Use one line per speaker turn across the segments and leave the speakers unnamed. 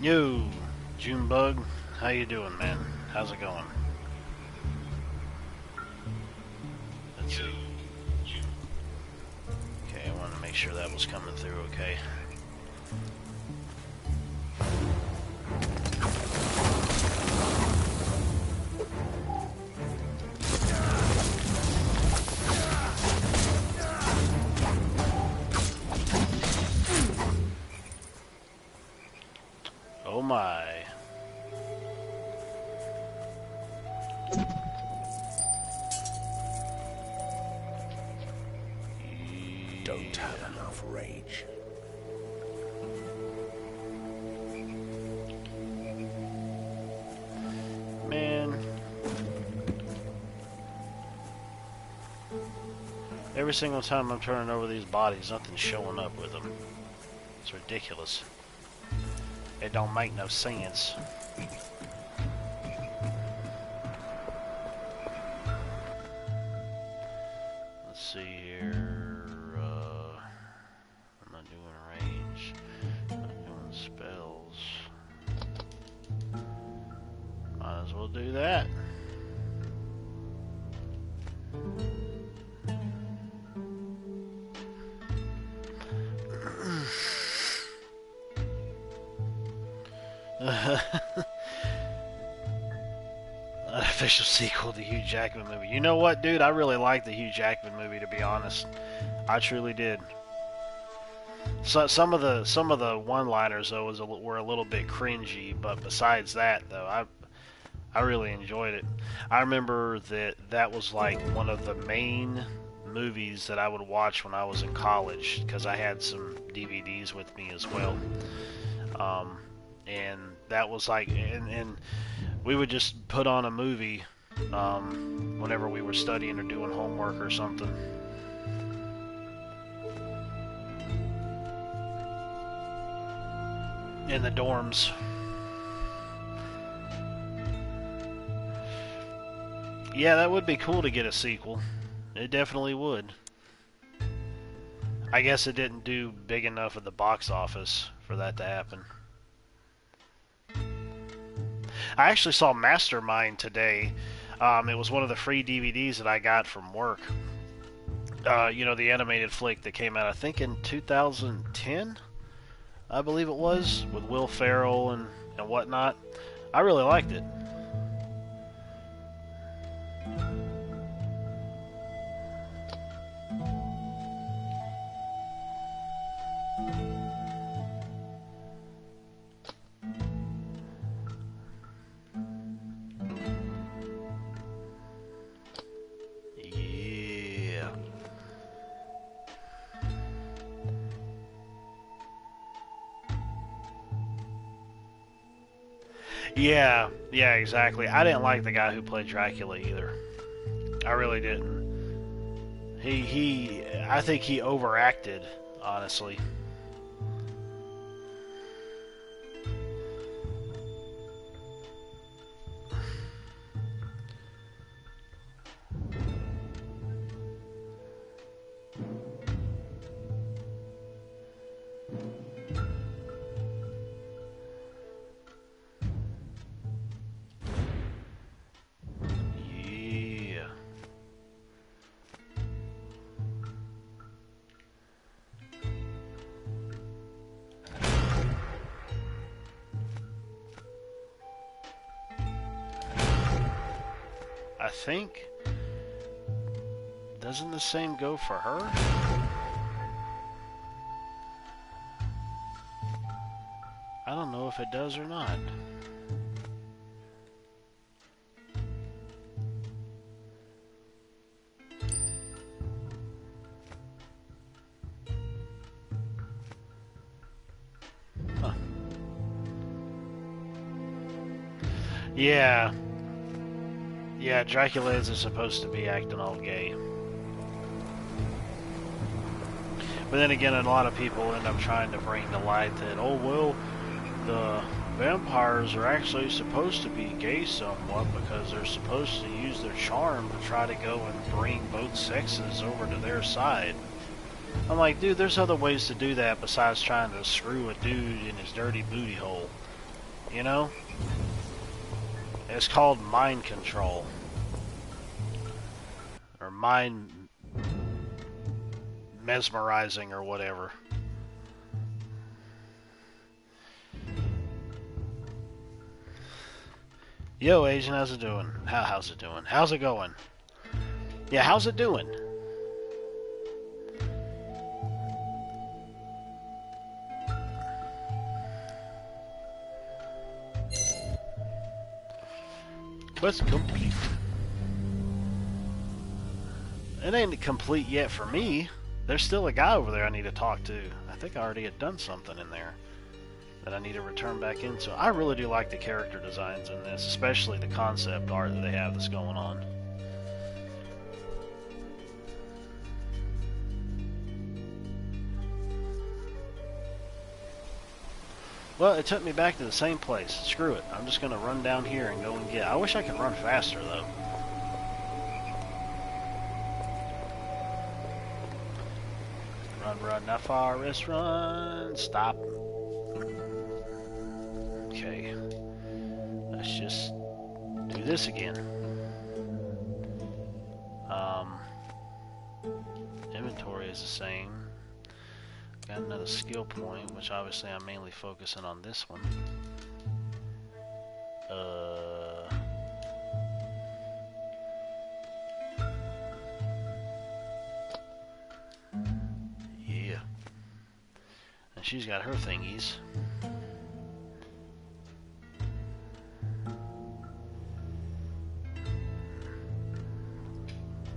Yo, Junebug, how you doing, man? How's it going? Let's see. Okay, I wanted to make sure that was coming through okay. Oh my.
Don't have enough rage.
Man. Every single time I'm turning over these bodies, nothing's showing up with them. It's ridiculous. It don't make no sense. Let's see here. I'm not doing range. I'm not doing spells. Might as well do that. Official sequel to Hugh Jackman movie. You know what, dude? I really liked the Hugh Jackman movie, to be honest. I truly did. So, some of the one-liners though were a little bit cringy, but besides that, though, I really enjoyed it. I remember that was like one of the main movies that I would watch when I was in college because I had some DVDs with me as well. And that was like, and we would just put on a movie whenever we were studying or doing homework or something. In the dorms. Yeah, that would be cool to get a sequel. It definitely would. I guess it didn't do big enough at the box office for that to happen. I actually saw Mastermind today. It was one of the free DVDs that I got from work. You know, the animated flick that came out, I think, in 2010, I believe it was, with Will Ferrell and whatnot. I really liked it. Yeah, exactly. I didn't like the guy who played Dracula either. I really didn't. I think he overacted, honestly. I think, doesn't the same go for her? I don't know if it does or not. Huh. Yeah, Dracula is supposed to be acting all gay. But then again, a lot of people end up trying to bring to light that, oh, well, the vampires are actually supposed to be gay somewhat because they're supposed to use their charm to try to go and bring both sexes over to their side. I'm like, dude, there's other ways to do that besides trying to screw a dude in his dirty booty hole. You know? It's called mind control. Or mind mesmerizing or whatever. Yo, Agent, how's it doing? How's it doing? How's it going? Yeah, how's it doing? Quest complete. It ain't complete yet for me. There's still a guy over there I need to talk to. I think I already had done something in there that I need to return back into. I really do like the character designs in this, especially the concept art that they have that's going on. Well, it took me back to the same place. Screw it. I'm just going to run down here and go and get... I wish I could run faster, though. Run, now Forrest, run. Stop. Okay. Let's just do this again. Inventory is the same. Got another skill point, which obviously I'm mainly focusing on this one. Yeah. And she's got her thingies.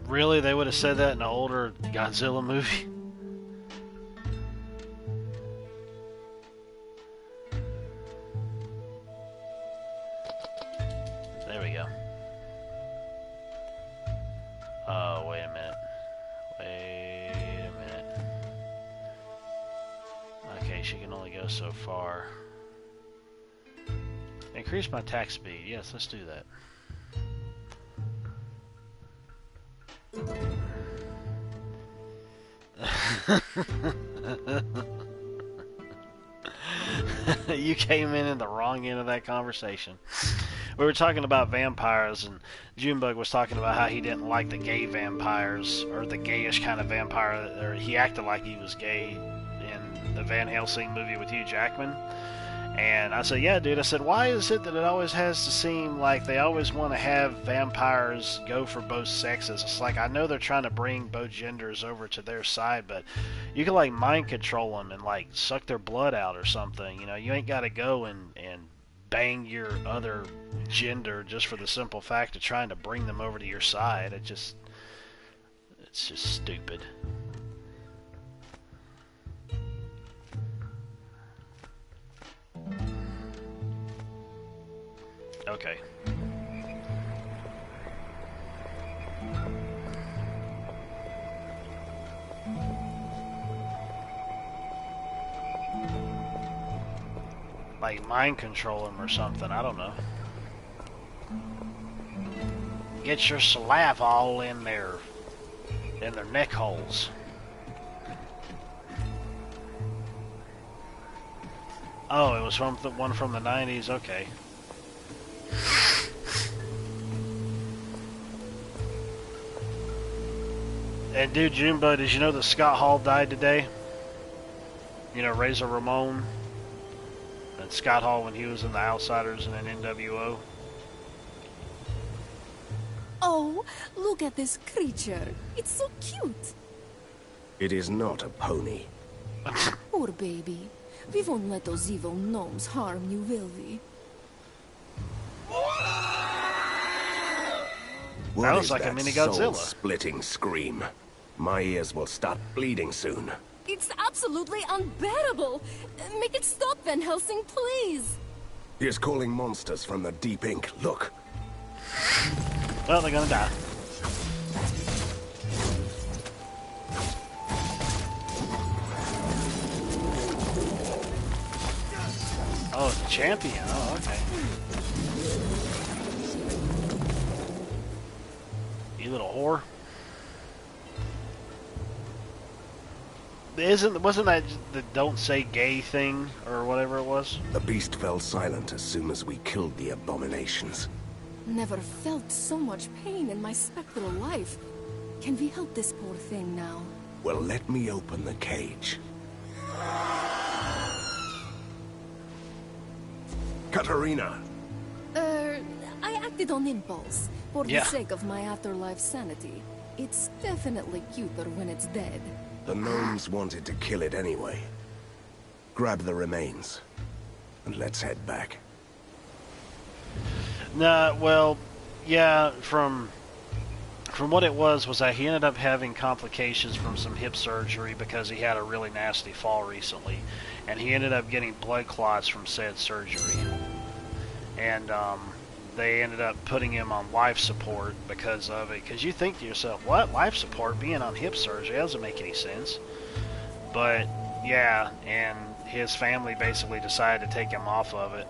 Really? They would have said that in an older Godzilla movie? There we go. Oh, wait a minute. Wait a minute. Okay, she can only go so far. Increase my attack speed. Yes, let's do that. You came in the wrong end of that conversation. We were talking about vampires, and Junebug was talking about how he didn't like the gay vampires, or the gayish kind of vampire, or he acted like he was gay in the Van Helsing movie with Hugh Jackman. And I said, yeah, dude. I said, why is it that it always has to seem like they always want to have vampires go for both sexes? It's like, I know they're trying to bring both genders over to their side, but you can, like, mind control them and, like, suck their blood out or something. You know, you ain't got to go and bang your other gender just for the simple fact of trying to bring them over to your side. It's just stupid. Okay. Like mind control them or something, I don't know. Get your saliva all in their neck holes. Oh, it was from the one from the 90s, okay. And dude, Junebug, did you know that Scott Hall died today? You know, Razor Ramon and Scott Hall when he was in the Outsiders and in NWO.
Oh, look at this creature. It's so cute.
It is not a pony.
Poor baby. We won't let those evil gnomes harm you, will we?
What
Sounds
is
like a
that
mini Godzilla.
soul-splitting scream? My ears will start bleeding soon.
It's absolutely unbearable. Make it stop, Van Helsing, please.
He is calling monsters from the deep ink. Look.
Well, they're gonna die. Oh, it's a champion. Oh, okay. You little whore. Wasn't that the "don't say gay" thing or whatever it was?
The beast fell silent as soon as we killed the abominations.
Never felt so much pain in my spectral life. Can we help this poor thing now?
Well, let me open the cage. Katarina!
I acted on impulse, for
Yeah.
the sake of my afterlife sanity. It's definitely cuter when it's dead.
The gnomes wanted to kill it anyway. Grab the remains, and let's head back.
Nah, well, yeah, from what it was that he ended up having complications from some hip surgery because he had a really nasty fall recently, and he ended up getting blood clots from said surgery. And they ended up putting him on life support because of it. Because you think to yourself, what? Life support? Being on hip surgery? That doesn't make any sense. But, yeah, and his family basically decided to take him off of it.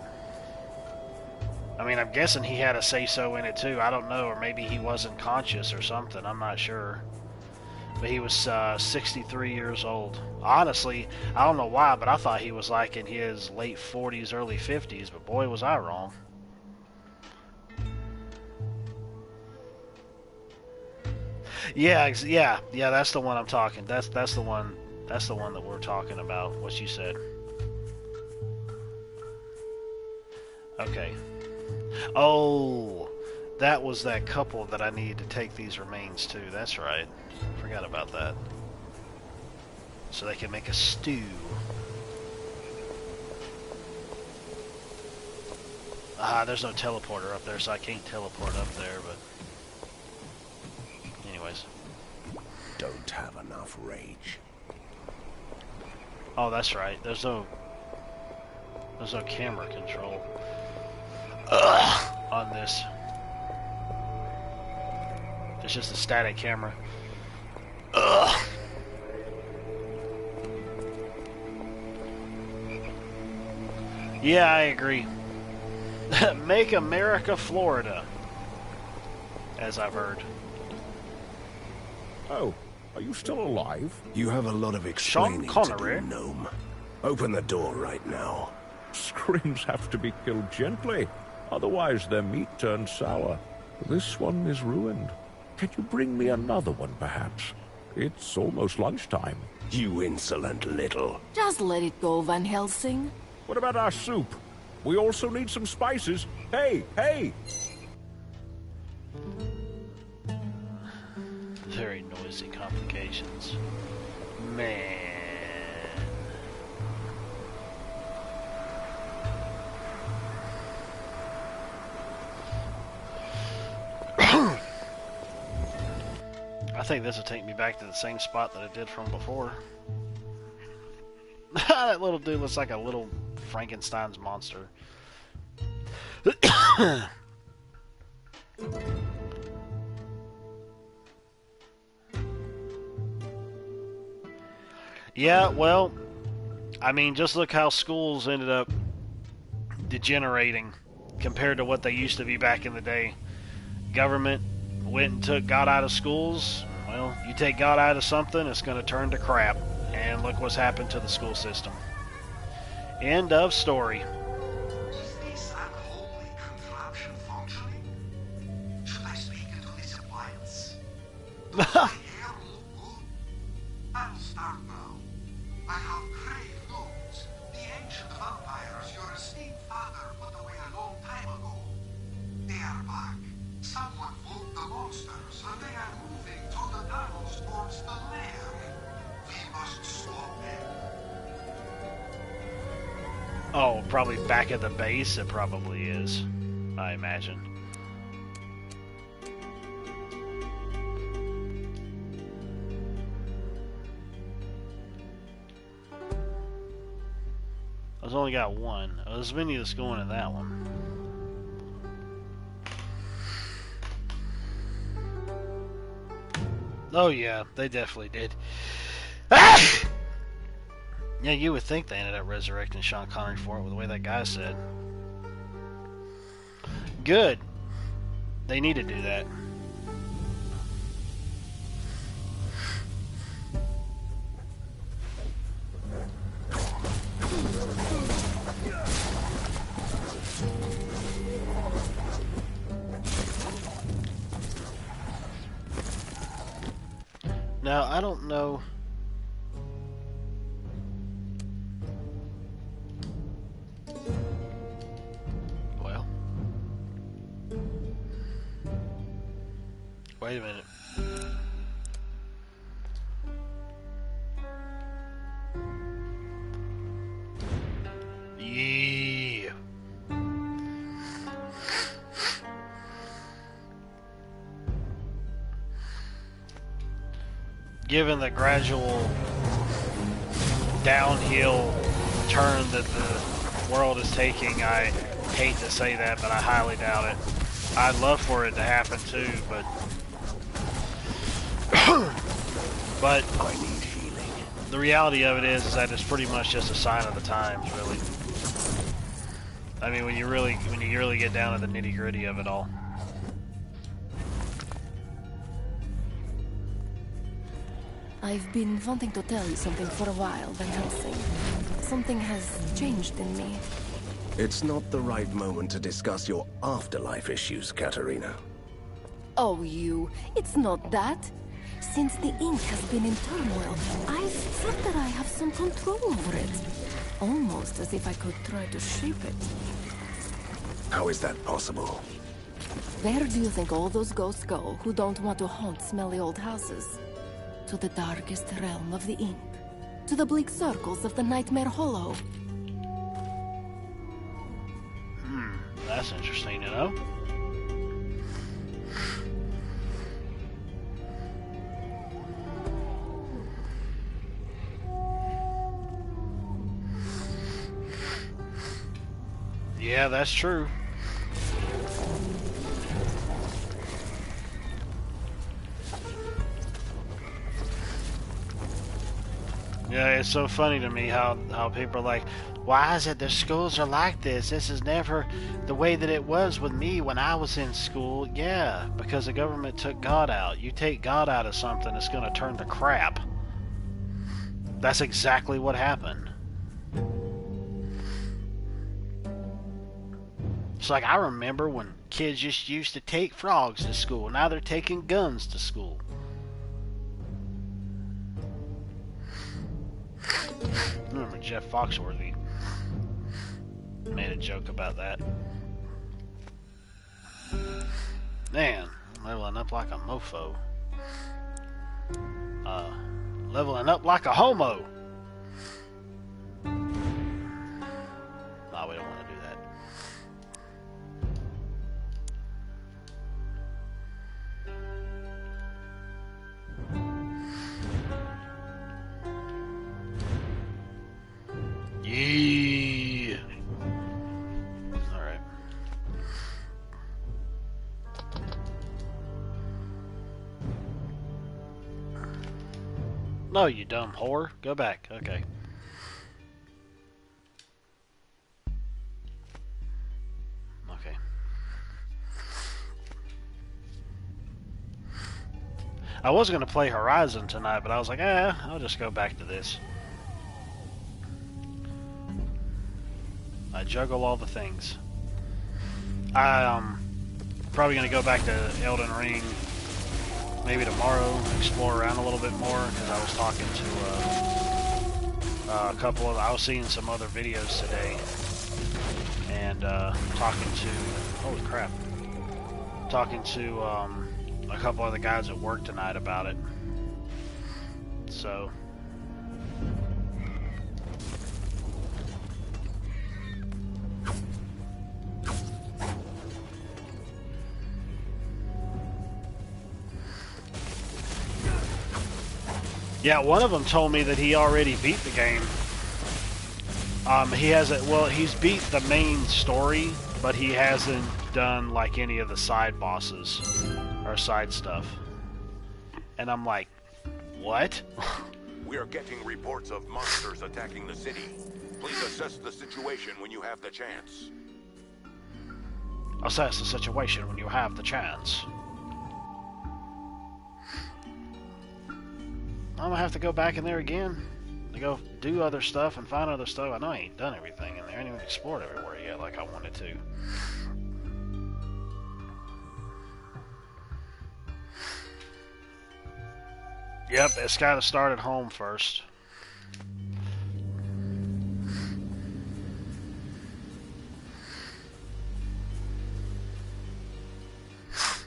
I mean, I'm guessing he had a say-so in it too. I don't know, or maybe he wasn't conscious or something. I'm not sure. But he was 63 years old. Honestly, I don't know why, but I thought he was like in his late 40s, early 50s. But boy, was I wrong. Yeah, that's the one I'm talking. That's the one. That's the one that we're talking about. What you said. Okay. Oh, that was that couple that I needed to take these remains to. That's right. Forgot about that. So they can make a stew. There's no teleporter up there, so I can't teleport up there, but... Anyways.
Don't have enough rage.
Oh, that's right. There's no camera control on this. It's just a static camera. Yeah, I agree. Make America Florida, as I've heard.
Oh, are you still alive?
You have a lot of
Sean
explaining to
Connery.
do, gnome. Open the door right now.
Screams have to be killed gently, otherwise their meat turns sour. This one is ruined. Can you bring me another one, perhaps? It's almost lunchtime.
You insolent little.
Just let it go, Van Helsing.
What about our soup? We also need some spices. Hey, hey!
Very noisy complications. Man. I think this will take me back to the same spot that I did from before. That little dude looks like a little Frankenstein's monster. Yeah, well, I mean, just look how schools ended up degenerating compared to what they used to be back in the day. Government went and took God out of schools. Well, you take God out of something, it's going to turn to crap. And look what's happened to the school system. End of story.
Is this unholy contraption functioning? Should I speak into this appliance? Does my hair look good? I'll start now. I have grave news. The ancient vampires your esteemed father put away a long time ago. They are back. Someone vote the monsters, and they are moving through the tunnels towards the lair. We must stop them.
Oh, probably back at the base. It probably is, I imagine. I've only got one. Oh, there's many that's going in that one. Oh yeah, they definitely did. Ah! Yeah, you would think they ended up resurrecting Sean Connery for it with the way that guy said. Good. They need to do that. Now, I don't know. Well, wait a minute. Yeah. Given the gradual downhill turn that the world is taking, I hate to say that, but I highly doubt it. I'd love for it to happen too, but
I need healing.
the reality of it is that it's pretty much just a sign of the times, really. I mean, when you really get down to the nitty-gritty of it all.
I've been wanting to tell you something for a while, Van Helsing. Something has changed in me.
It's not the right moment to discuss your afterlife issues, Katerina.
Oh, it's not that. Since the ink has been in turmoil, I've thought that I have some control over it. Almost as if I could try to shape it.
How is that possible?
Where do you think all those ghosts go who don't want to haunt smelly old houses? To the darkest realm of the ink. To the bleak circles of the Nightmare Hollow.
That's interesting to know. Yeah, that's true. Yeah, it's so funny to me how people are like, why is it the schools are like this? This is never the way that it was with me when I was in school. Yeah, because the government took God out. You take God out of something, it's going to turn to crap. That's exactly what happened. It's like, I remember when kids just used to take frogs to school. Now they're taking guns to school. I remember Jeff Foxworthy made a joke about that. Man, I'm leveling up like a mofo. Leveling up like a homo. Nah, we don't want to do that. Yeah. All right. No, you dumb whore. Go back. Okay. Okay. I was going to play Horizon tonight, but I was like, I'll just go back to this. I juggle all the things. I'm probably going to go back to Elden Ring maybe tomorrow, explore around a little bit more, because I was talking to a couple of, I was seeing some other videos today, and talking to, holy crap, talking to a couple other guys at work tonight about it. So yeah, one of them told me that he already beat the game. He hasn't, well, he's beat the main story, but he hasn't done like any of the side bosses or side stuff. And I'm like, what?
We are getting reports of monsters attacking the city. Please assess the situation when you have the chance.
Assess the situation when you have the chance. I'm gonna have to go back in there again to go do other stuff and find other stuff. I know I ain't done everything in there. I ain't even explored everywhere yet like I wanted to. Yep, it's got to start at home first.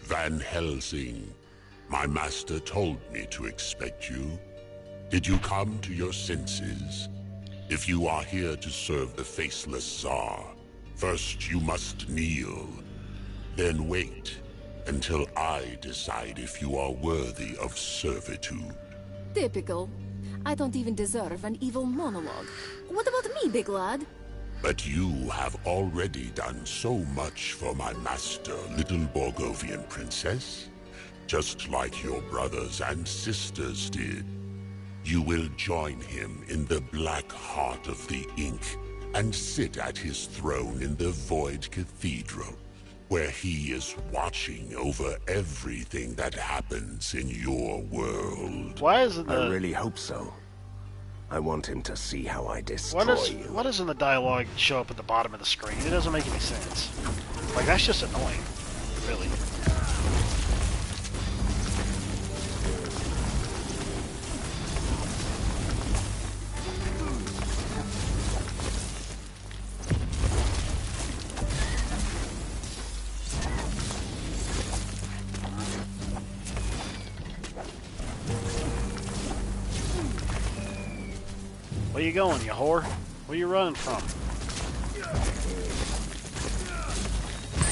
Van Helsing, my master told me to expect you. Did you come to your senses? If you are here to serve the faceless Tsar, first you must kneel. Then wait until I decide if you are worthy of servitude.
Typical. I don't even deserve an evil monologue. What about me, big lad?
But you have already done so much for my master, little Borgovian princess. Just like your brothers and sisters did. You will join him in the black heart of the Ink and sit at his throne in the Void Cathedral, where he is watching over everything that happens in your world.
Why isn't
I
the
really hope so. I want him to see how I destroy you.
what doesn't the dialogue show up at the bottom of the screen? It doesn't make any sense. Like, that's just annoying, really. Where you going, you whore? Where you running from?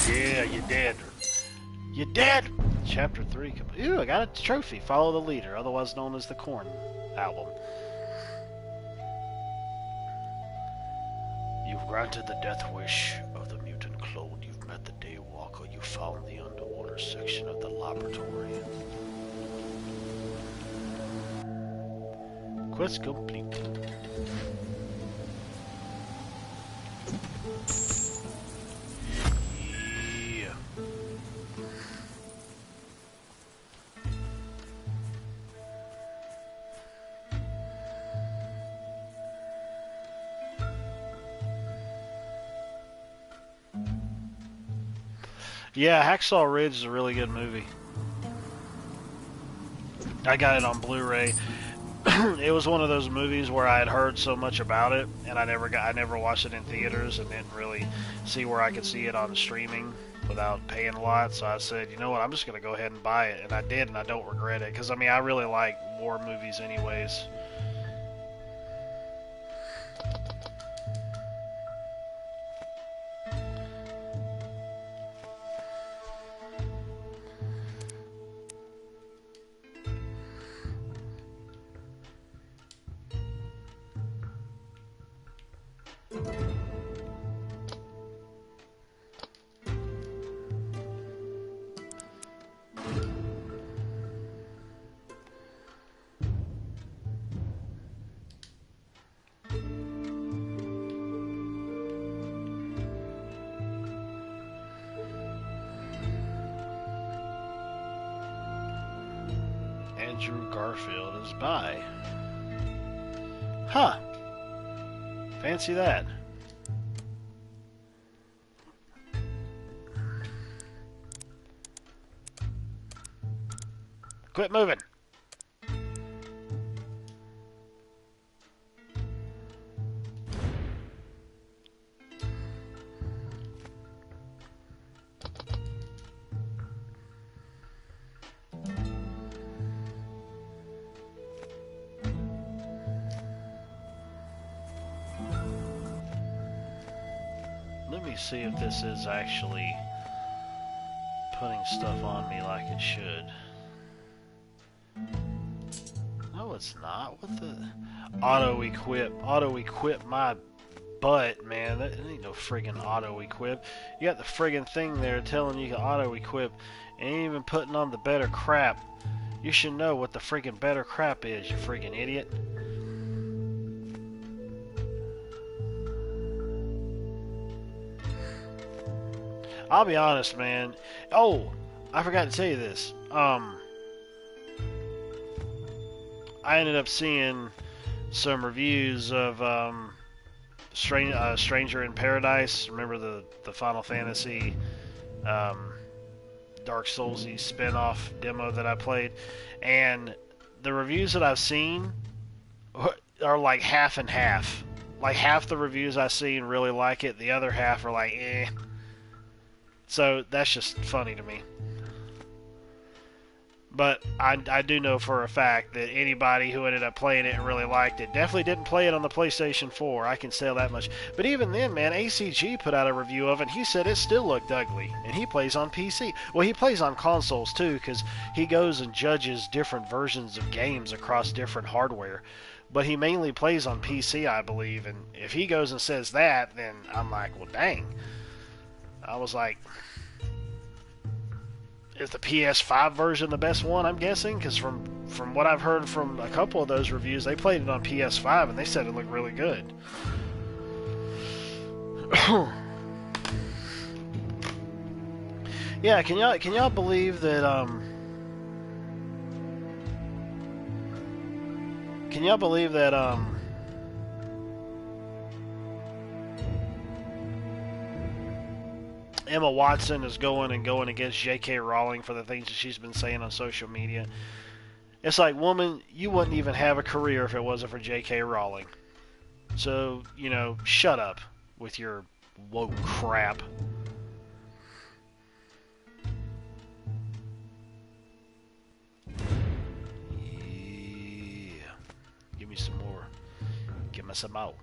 Yeah, you're dead. You're dead! Chapter 3. Ooh, I got a trophy. Follow the leader, otherwise known as the Korn album. You've granted the death wish of the mutant clone. You've met the Daywalker. You found the underwater section of the laboratory. Quest complete. Yeah. Yeah, Hacksaw Ridge is a really good movie. I got it on Blu-ray. It was one of those movies where I had heard so much about it, and I never watched it in theaters, and didn't really see where I could see it on streaming without paying a lot. So I said, you know what, I'm just gonna go ahead and buy it, and I did, and I don't regret it, because I mean, I really like war movies, anyways. Andrew Garfield is by. Huh. Fancy that. Quit moving. Let me see if this is actually putting stuff on me like it should. No, it's not. What the? Auto-equip my butt, man. That ain't no friggin' auto-equip. You got the friggin' thing there telling you can auto-equip, and ain't even putting on the better crap. You should know what the friggin' better crap is, you friggin' idiot. I'll be honest, man. Oh, I forgot to tell you this. I ended up seeing some reviews of Stranger in Paradise. Remember the Final Fantasy Dark Soulsy spin-off demo that I played? And the reviews that I've seen are like half and half. Like half the reviews I've seen really like it, the other half are like, eh. So that's just funny to me. But I do know for a fact that anybody who ended up playing it and really liked it definitely didn't play it on the PlayStation 4. I can say that much. But even then, man, ACG put out a review of it, and he said it still looked ugly. And he plays on PC. Well, he plays on consoles, too, because he goes and judges different versions of games across different hardware. But he mainly plays on PC, I believe. And if he goes and says that, then I'm like, well, dang. I was like... Is the PS5 version the best one, I'm guessing? Because from what I've heard from a couple of those reviews, they played it on PS5 and they said it looked really good. Yeah, can y'all believe that can y'all believe that Emma Watson is going against J.K. Rowling for the things that she's been saying on social media? It's like, woman, you wouldn't even have a career if it wasn't for J.K. Rowling. So, you know, shut up with your woke crap. Yeah. Give me some more. Give me some more.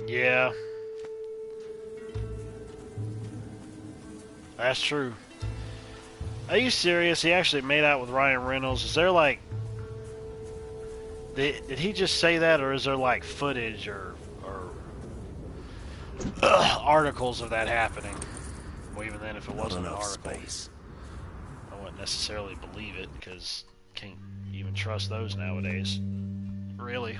Yeah. That's true. Are you serious? He actually made out with Ryan Reynolds. Is there like... Did he just say that, or is there like footage or articles of that happening? Well, even then, if it wasn't an article, I wouldn't necessarily believe it, because can't even trust those nowadays. Really.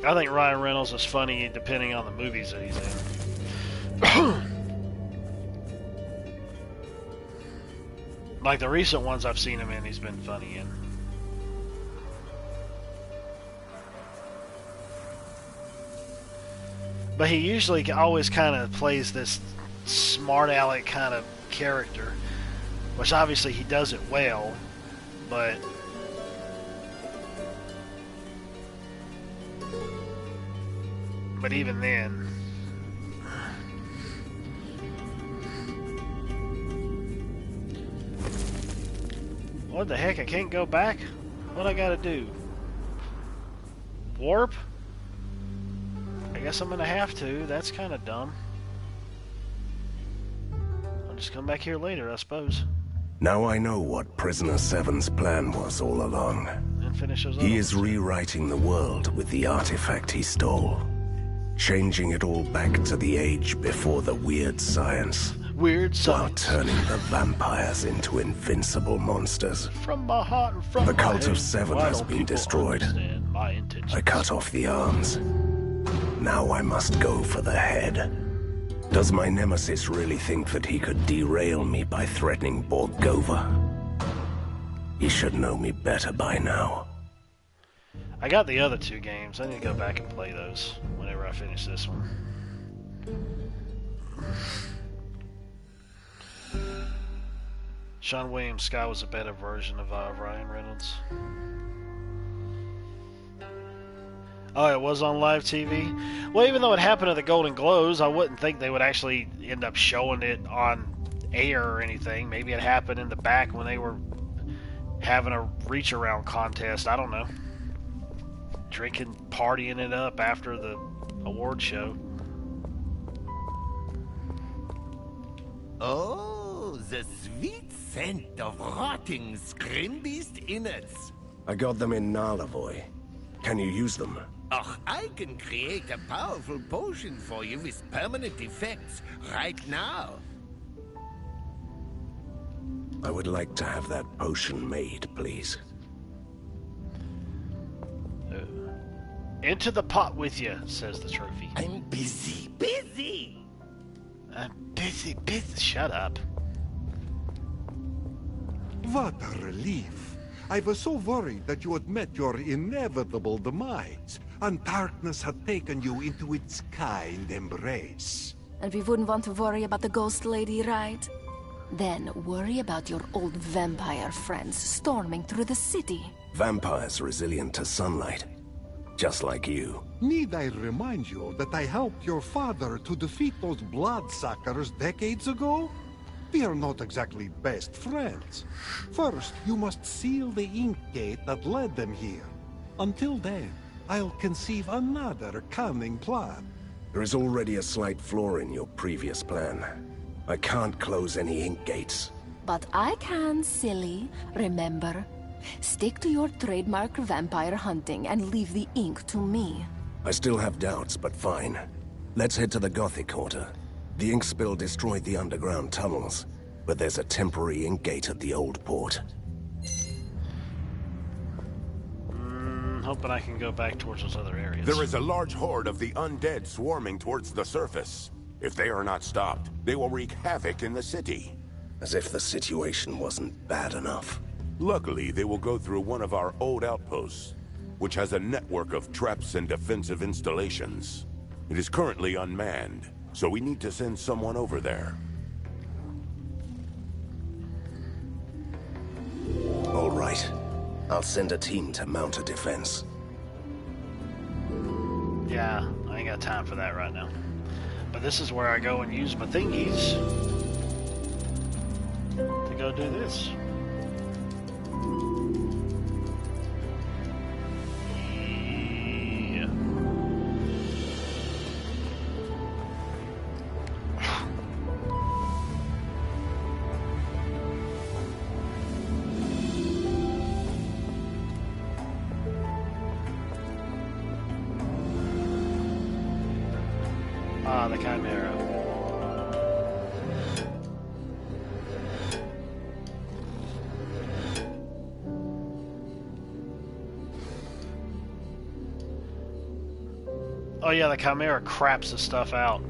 I think Ryan Reynolds is funny depending on the movies that he's in. Like the recent ones I've seen him in, he's been funny in. But he usually always kind of plays this smart aleck kind of character, which obviously he does it well, but... But even then... What the heck? I can't go back? What I gotta do? Warp? I guess I'm gonna have to. That's kind of dumb. I'll just come back here later, I suppose.
Now I know what Prisoner 7's plan was all along.
And finish those
He is rewriting the world with the artifact he stole. Changing it all back to the age before the weird science.
Weird
While
science.
turning the vampires into invincible monsters.
From my heart and from
The
my
cult
head.
of Seven
Why
has
don't
been
people
destroyed.
understand my intentions?
I cut off the arms. Now I must go for the head. Does my nemesis really think that he could derail me by threatening Borgova? He should know me better by now.
I got the other two games. I need to go back and play those whenever I finish this one. Sean William Scott was a better version of Ryan Reynolds. Oh, it was on live TV? Well, even though it happened at the Golden Globes, I wouldn't think they would actually end up showing it on air or anything. Maybe it happened in the back when they were having a reach-around contest. I don't know. Drinking, partying it up after the award show.
Oh, the sweet scent of rotting scrimbeast innards.
I got them in Narlavoy. Can you use them?
Och, I can create a powerful potion for you with permanent effects right now.
I would like to have that potion made, please.
Into the pot with you, says the trophy.
I'm busy, busy.
I'm busy. Shut up.
What a relief. I was so worried that you had met your inevitable demise, and darkness had taken you into its kind embrace.
And we wouldn't want to worry about the ghost lady, right? Then worry about your old vampire friends storming through the city.
Vampires resilient to sunlight. Just like you.
Need I remind you that I helped your father to defeat those bloodsuckers decades ago? We are not exactly best friends. First, you must seal the ink gate that led them here. Until then, I'll conceive another cunning plan.
There is already a slight flaw in your previous plan. I can't close any ink gates.
But I can, silly. Remember? Stick to your trademark vampire hunting and leave the ink to me.
I still have doubts, but fine. Let's head to the Gothic Quarter. The ink spill destroyed the underground tunnels, but there's a temporary ink gate at the old port.
Hoping I can go back towards those other areas.
There is a large horde of the undead swarming towards the surface. If they are not stopped, they will wreak havoc in the city.
As if the situation wasn't bad enough.
Luckily, they will go through one of our old outposts, which has a network of traps and defensive installations. It is currently unmanned, so we need to send someone over there.
All right. I'll send a team to mount a defense.
Yeah, I ain't got time for that right now. But this is where I go and use my thingies to go do this. Yeah. Ah, the Chimera. Oh yeah, the Chimera craps the stuff out.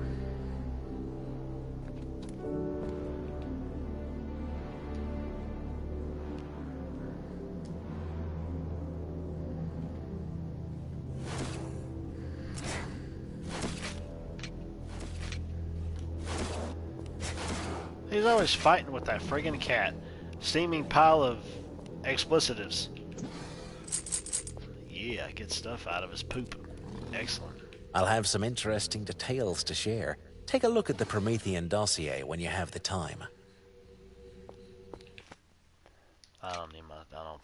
He's always fighting with that friggin' cat. Steaming pile of explicitives. Yeah, get stuff out of his poop. Excellent.
I'll have some interesting details to share. Take a look at the Promethean dossier when you have the time.
I don't need my... I don't...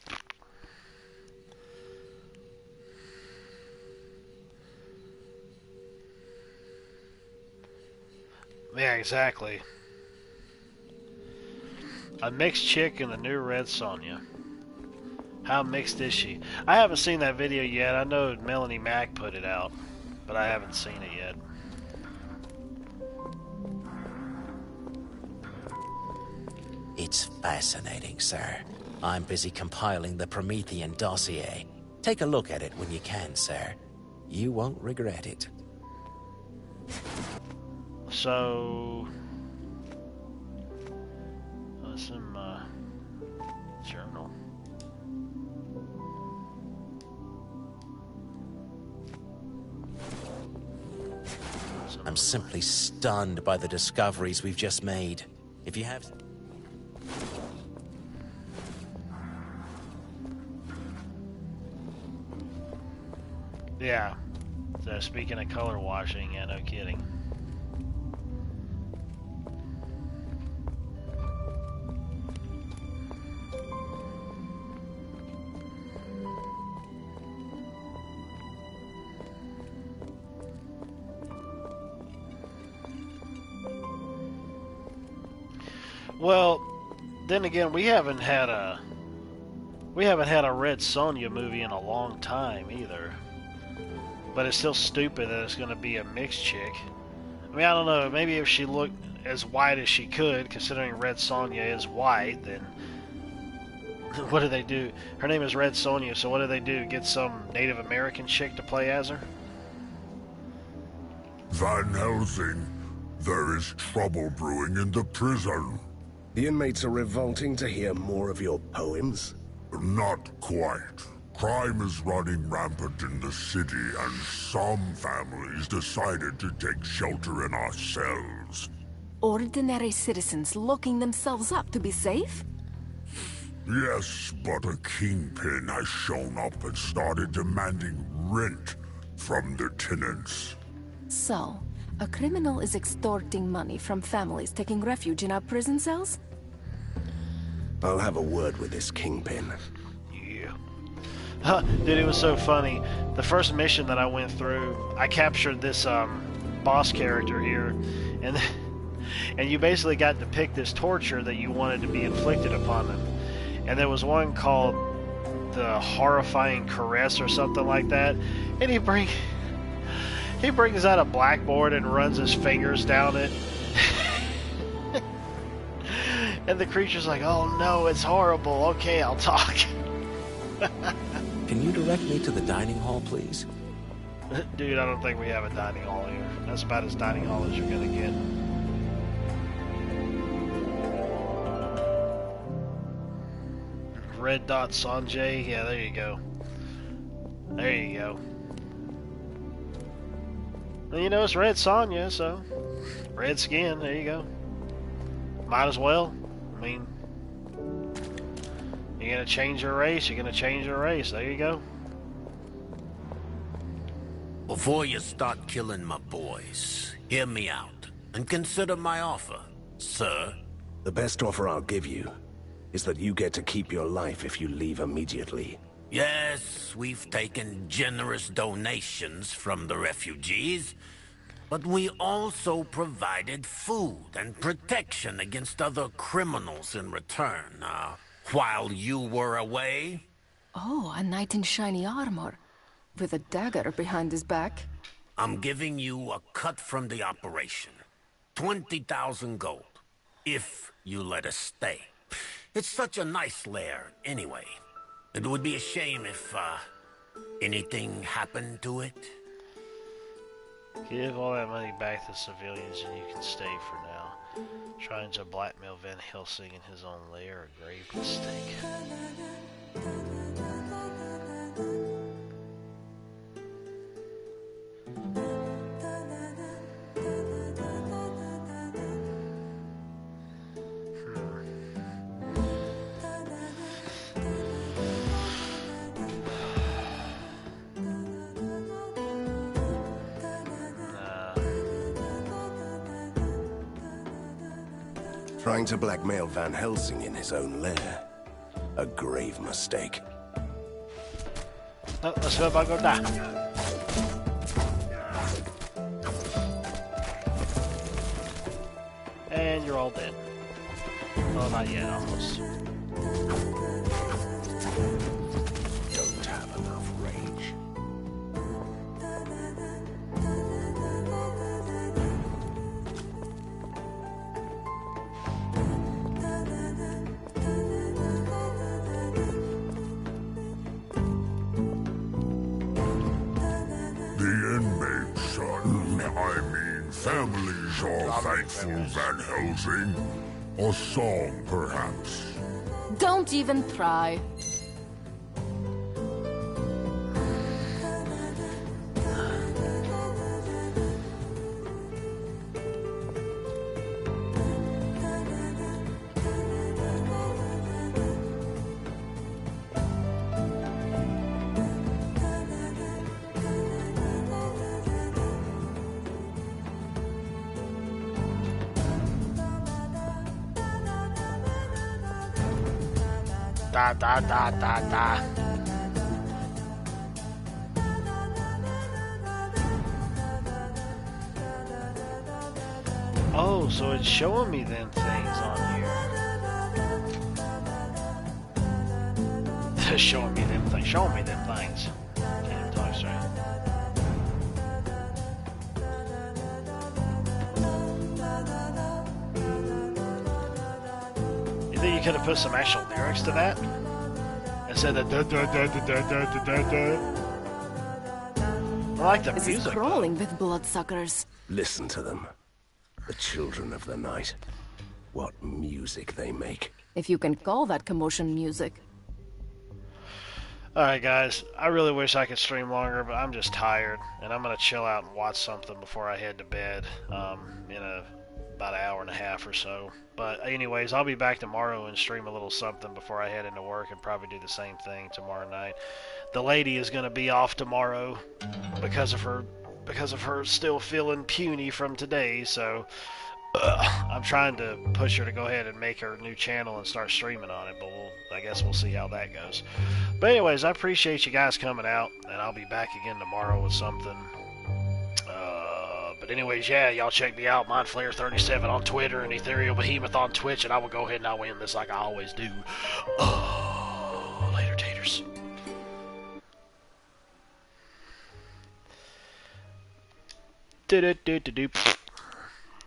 Yeah, exactly. A mixed chick and the new Red Sonja. How mixed is she? I haven't seen that video yet. I know Melanie Mack put it out, but I haven't seen it yet.
It's fascinating, sir. I'm busy compiling the Promethean dossier. Take a look at it when you can, sir. You won't regret it.
So... some, journal.
I'm simply stunned by the discoveries we've just made. If you have...
Yeah. So speaking of color washing, yeah, no kidding. Well, then again, we haven't had a Red Sonja movie in a long time either. But it's still stupid that it's going to be a mixed chick. I mean, I don't know. Maybe if she looked as white as she could, considering Red Sonja is white, then what do they do? Her name is Red Sonja, so what do they do? Get some Native American chick to play as her?
Van Helsing, there is trouble brewing in the prison.
The inmates are revolting to hear more of your poems?
Not quite. Crime is running rampant in the city, and some families decided to take shelter in our cells.
Ordinary citizens locking themselves up to be safe?
Yes, but a kingpin has shown up and started demanding rent from the tenants.
So, a criminal is extorting money from families taking refuge in our prison cells?
I'll have a word with this kingpin.
Dude, it was so funny. The first mission that I went through, I captured this boss character here, and you basically got to pick this torture that you wanted to be inflicted upon them. And there was one called the Horrifying Caress or something like that, and he brings out a blackboard and runs his fingers down it. And the creature's like, "Oh no, it's horrible. Okay, I'll talk."
Can you direct me to the dining hall, please?
Dude, I don't think we have a dining hall here. That's about as dining hall as you're gonna get. Red dot Sanjay. Yeah, there you go. There you go. Well, you know, it's Red Sonja, so red skin. There you go. Might as well. I mean, you're gonna change your race, you're gonna change your race. There you go.
Before you start killing my boys, hear me out and consider my offer, sir.
The best offer I'll give you is that you get to keep your life if you leave immediately.
Yes, we've taken generous donations from the refugees, but we also provided food and protection against other criminals in return, while you were away.
Oh, a knight in shiny armor, with a dagger behind his back.
I'm giving you a cut from the operation. 20,000 gold, if you let us stay. It's such a nice lair, anyway. It would be a shame if, anything happened to it.
Give all that money back to civilians and you can stay for now. Trying to blackmail Van Helsing in his own lair, a grave mistake.
Trying to blackmail Van Helsing in his own lair. A grave mistake.
No, let's go back on that. And you're all dead. Oh, not yet, almost.
Don't have enough rage.
Families are thankful, Van Helsing. A song, perhaps.
Don't even try.
Da da da da da. Oh, so it's showing me them things on here. Showing me them things. Showing me them things. Can't even talk straight. You think you could have put some actual lyrics to that? Instead of da da da da da da da da. I like the
This
music.
is crawling with bloodsuckers.
Listen to them. The children of the night. What music they make.
If you can call that commotion music.
Alright guys, I really wish I could stream longer, but I'm just tired, and I'm gonna chill out and watch something before I head to bed, in about an hour and a half or so. But anyways, I'll be back tomorrow and stream a little something before I head into work, and probably do the same thing tomorrow night. The lady is gonna be off tomorrow because of her still feeling puny from today, so I'm trying to push her to go ahead and make her new channel and start streaming on it, but I guess we'll see how that goes. But anyways, I appreciate you guys coming out, and I'll be back again tomorrow with something. But anyways, yeah, y'all check me out, MindFlayer37 on Twitter and Ethereal Behemoth on Twitch, and I will go ahead and I'll end this like I always do. Later, taters. Do do do do do.